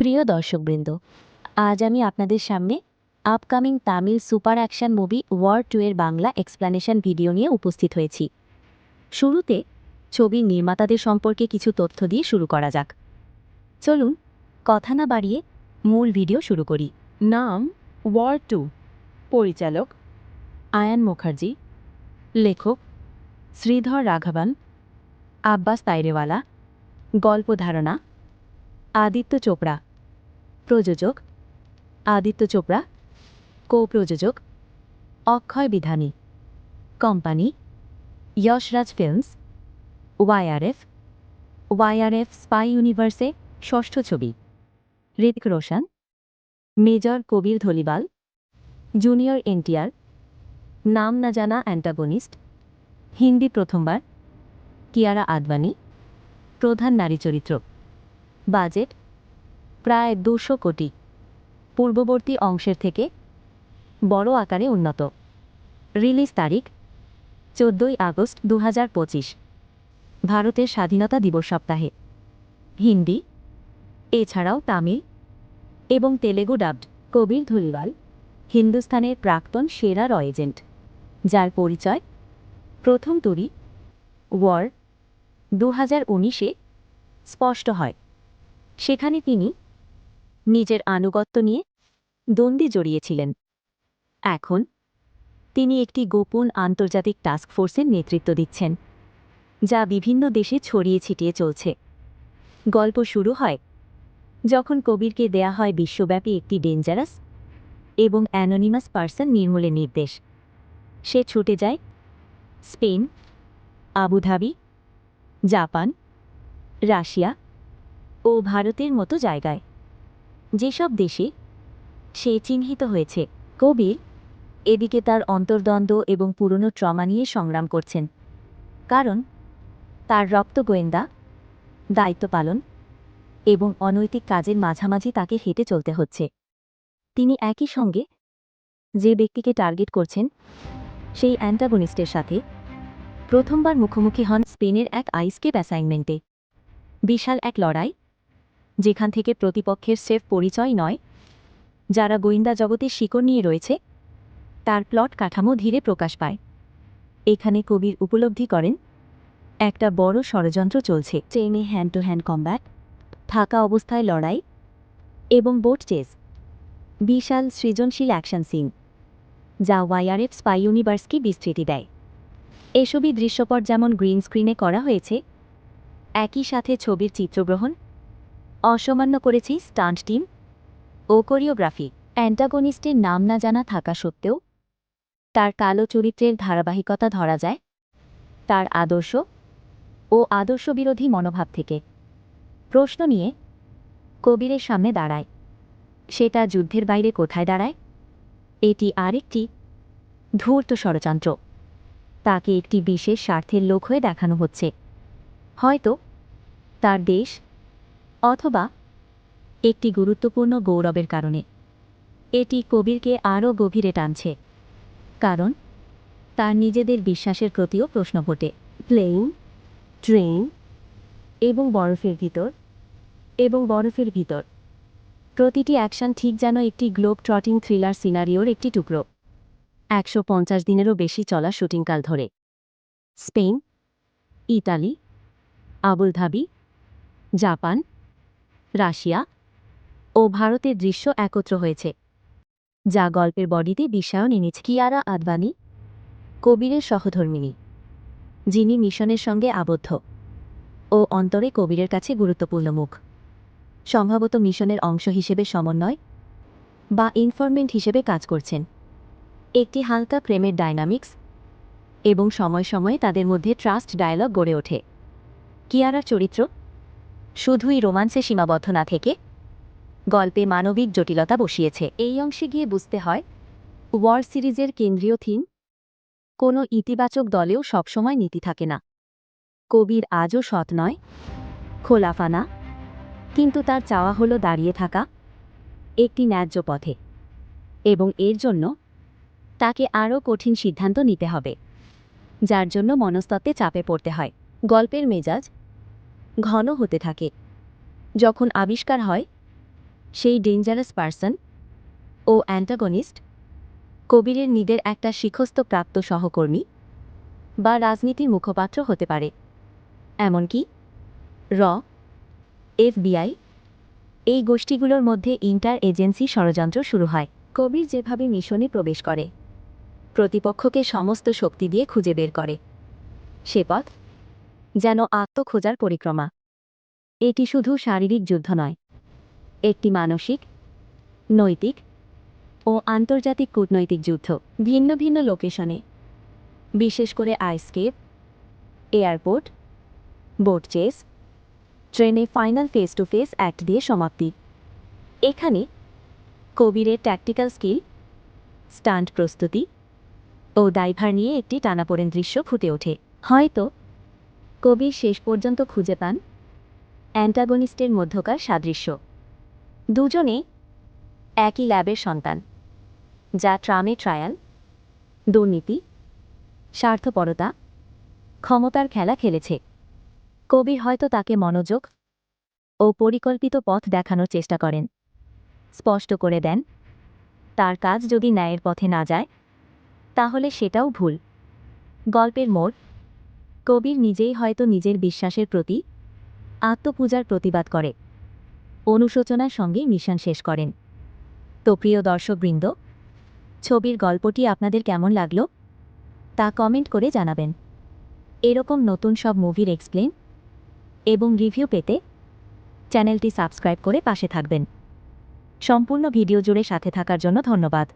প্রিয় দর্শকবৃন্দ, আজ আমি আপনাদের সামনে upcoming Tamil super action movie War 2 এর বাংলা এক্সপ্লানেশন ভিডিও নিয়ে উপস্থিত হয়েছি। শুরুতে ছবির নির্মাতাদের সম্পর্কে কিছু তথ্য দিয়ে শুরু করা যাক। চলুন কথা না বাড়িয়ে মূল ভিডিও শুরু করি। নাম ওয়ার 2, পরিচালক আয়ান মুখার্জি, লেখক শ্রীধর রাঘবন, আব্বাস তাইরেওয়ালা, গল্প ধারণা আদিত্য চোপড়া, প্রযোজক আদিত্য চোপড়া, কো-প্রযোজক Akshay Vidhani, company Yash Raj films, YRF spy ইউনিভার্সে ষষ্ঠ ছবি, Hrithik Roshan, major Kabir Dhaliwal, junior NTR, নাম না জানা অ্যান্টাগনিস্ট, হিন্দি প্রথমবার, কিয়ারা আদবানি, প্রধান নারী চরিত্র। বাজেট প্রায় 200 কোটি, পূর্ববর্তী অংশের থেকে বড় আকারে উন্নত। রিলিজ তারিখ 14 আগস্ট 2025, ভারতের স্বাধীনতা দিবস সপ্তাহে। হিন্দি এছাড়াও তামিল এবং তেলেগু ডাবড। কবির ধলিবাল হিন্দুস্তানের প্রাক্তন সেরা র এজেন্ট, যার পরিচয় প্রথম তুরি ওয়ার 2019-এ স্পষ্ট হয়। সেখানে তিনি নিজের আনুগত্য নিয়ে দ্বন্দ্বে জড়িয়েছিলেন। এখন তিনি একটি গোপন আন্তর্জাতিক টাস্ক ফোর্সের নেতৃত্ব দিচ্ছেন, যা বিভিন্ন দেশে ছড়িয়ে ছিটিয়ে চলছে। গল্প শুরু হয় যখন কবিরকে দেয়া হয় বিশ্বব্যাপী একটি ডেঞ্জারাস এবং অ্যানোনিমাস পার্সন নির্মূলের নির্দেশ। সে ছুটে যায় স্পেন, আবুধাবি, জাপান, রাশিয়া ও ভারতের মতো জায়গায়, যেসব দেশে সে চিহ্নিত হয়েছে। কবির এদিকে তার অন্তর্দ্বন্দ্ব এবং পুরনো ট্রমা নিয়ে সংগ্রাম করছেন, কারণ তার রক্ত গোয়েন্দা, দায়িত্ব পালন এবং অনৈতিক কাজের মাঝামাঝি তাকে হেঁটে চলতে হচ্ছে। তিনি একই সঙ্গে যে ব্যক্তিকে টার্গেট করছেন সেই অ্যান্টাগনিস্টের সাথে প্রথমবার মুখোমুখি হন স্পেনের এক আইসকেপ অ্যাসাইনমেন্টে। বিশাল এক লড়াই, যেখান থেকে প্রতিপক্ষের সেফ পরিচয় নয়, যারা গোয়েন্দা জগতের শিকড় নিয়ে রয়েছে তার প্লট কাঠামো ধীরে প্রকাশ পায়। এখানে কবির উপলব্ধি করেন একটা বড় ষড়যন্ত্র চলছে। ট্রেনে হ্যান্ড টু হ্যান্ড কম্ব্যাট, থাকা অবস্থায় লড়াই এবং বোট চেজ, বিশাল সৃজনশীল অ্যাকশন সিন, যা ওয়াইআরএফ স্পাই ইউনিভার্সকে বিস্তৃতি দেয়। এসবই দৃশ্যপট যেমন গ্রিন স্ক্রিনে করা হয়েছে, একই সাথে ছবির চিত্রগ্রহণ অসামান্য করেছে স্টান্ট টিম ও কোরিওগ্রাফি। অ্যান্টাগনিস্টের নাম না জানা থাকা সত্ত্বেও তার কালো চরিত্রের ধারাবাহিকতা ধরা যায় তার আদর্শ ও আদর্শবিরোধী মনোভাব থেকে। প্রশ্ন নিয়ে কবিরের সামনে দাঁড়ায়, সেটা যুদ্ধের বাইরে কোথায় দাঁড়ায়? এটি আরেকটি ধূর্ত ষড়যন্ত্র। তাকে একটি বিশেষ স্বার্থের লোক হয়ে দেখানো হচ্ছে, হয়তো তার দেশ অথবা একটি গুরুত্বপূর্ণ গৌরবের কারণে। এটি কবিরকে আরও গভীরে টানছে, কারণ তার নিজেদের বিশ্বাসের প্রতিও প্রশ্ন ওঠে। প্লেন, ট্রেন এবং বরফের ভিতর প্রতিটি অ্যাকশন ঠিক যেন একটি গ্লোব ট্রটিং থ্রিলার সিনারিওর একটি টুকরো। 150 দিনেরও বেশি চলা শুটিংকাল ধরে Spain, Italy, Abu Dhabi, Japan, Russia ও ভারতের দৃশ্য একত্র হয়েছে, যা গল্পের বডিতে বিশ্বায়ন এনেছে। কিয়ারা আদবানি কবিরের সহধর্মিণী, যিনি মিশনের সঙ্গে আবদ্ধ ও অন্তরে কবিরের কাছে গুরুত্বপূর্ণ মুখ। সম্ভবত মিশনের অংশ হিসেবে সমন্বয় বা ইনফরমেন্ট হিসেবে কাজ করছেন। একটি হালকা প্রেমের ডায়নামিক্স এবং সময় সময়ে তাদের মধ্যে ট্রাস্ট ডায়ালগ গড়ে ওঠে। কিয়ারার চরিত্র শুধুই রোমান্সে সীমাবদ্ধ না থেকে গল্পে মানবিক জটিলতা বসিয়েছে। এই অংশে গিয়ে বুঝতে হয় ওয়ার সিরিজের কেন্দ্রীয় থিম কোনো ইতিবাচক দলেও সবসময় নীতি থাকে না। কবির আজও সৎ নয়, খোলাফানা, কিন্তু তার চাওয়া হলো দাঁড়িয়ে থাকা একটি ন্যায্য পথে, এবং এর জন্য তাকে আরও কঠিন সিদ্ধান্ত নিতে হবে, যার জন্য মনস্তত্ত্বে চাপে পড়তে হয়। গল্পের মেজাজ ঘন হতে থাকে যখন আবিষ্কার হয় সেই ডেঞ্জারাস পার্সন ও অ্যান্টাগনিস্ট কবিরের নিদের একটা শিখস্ত প্রাপ্ত সহকর্মী বা রাজনীতির মুখপাত্র হতে পারে, এমনকি র, FBI এই গোষ্ঠীগুলোর মধ্যে ইন্টার এজেন্সি ষড়যন্ত্র শুরু হয়। কবির যেভাবে মিশনে প্রবেশ করে, প্রতিপক্ষকে সমস্ত শক্তি দিয়ে খুঁজে বের করে, সে পথ যেন আত্মখোঁজার পরিক্রমা। এটি শুধু শারীরিক যুদ্ধ নয়, একটি মানসিক, নৈতিক ও আন্তর্জাতিক কূটনৈতিক যুদ্ধ। ভিন্ন ভিন্ন লোকেশনে, বিশেষ করে আইসকেপ, এয়ারপোর্ট, বোট চেস, ট্রেনে final face to face act দিয়ে সমাপ্তি। এখানে কবিরের ট্যাকটিক্যাল স্কিল, স্টান্ট প্রস্তুতি ও দায়ভার নিয়ে একটি টানাপোড়েন দৃশ্য ফুটে ওঠে। হয়তো কবির শেষ পর্যন্ত খুঁজে পান অ্যান্টাগনিস্টের মধ্যকার সাদৃশ্য। দুজনে একই ল্যাবের সন্তান, যা ট্রামে ট্রায়াল, দুর্নীতি, স্বার্থপরতা, ক্ষমতার খেলা খেলেছে। কবির হয়তো তাকে মনোযোগ ও পরিকল্পিত পথ দেখানোর চেষ্টা করেন, স্পষ্ট করে দেন তার কাজ যদি ন্যায়ের পথে না যায় তাহলে সেটাও ভুল। গল্পের মোড়, কবির নিজেই হয়তো নিজের বিশ্বাসের প্রতি আত্মপূজার প্রতিবাদ করে অনুশোচনার সঙ্গে মিশন শেষ করেন। তো প্রিয় দর্শকবৃন্দ, ছবির গল্পটি আপনাদের কেমন লাগলো তা কমেন্ট করে জানাবেন। এরকম নতুন সব মুভির এক্সপ্লেন এবং রিভিউ পেতে চ্যানেলটি সাবস্ক্রাইব করে পাশে থাকবেন। সম্পূর্ণ ভিডিও জুড়ে সাথে থাকার জন্য ধন্যবাদ।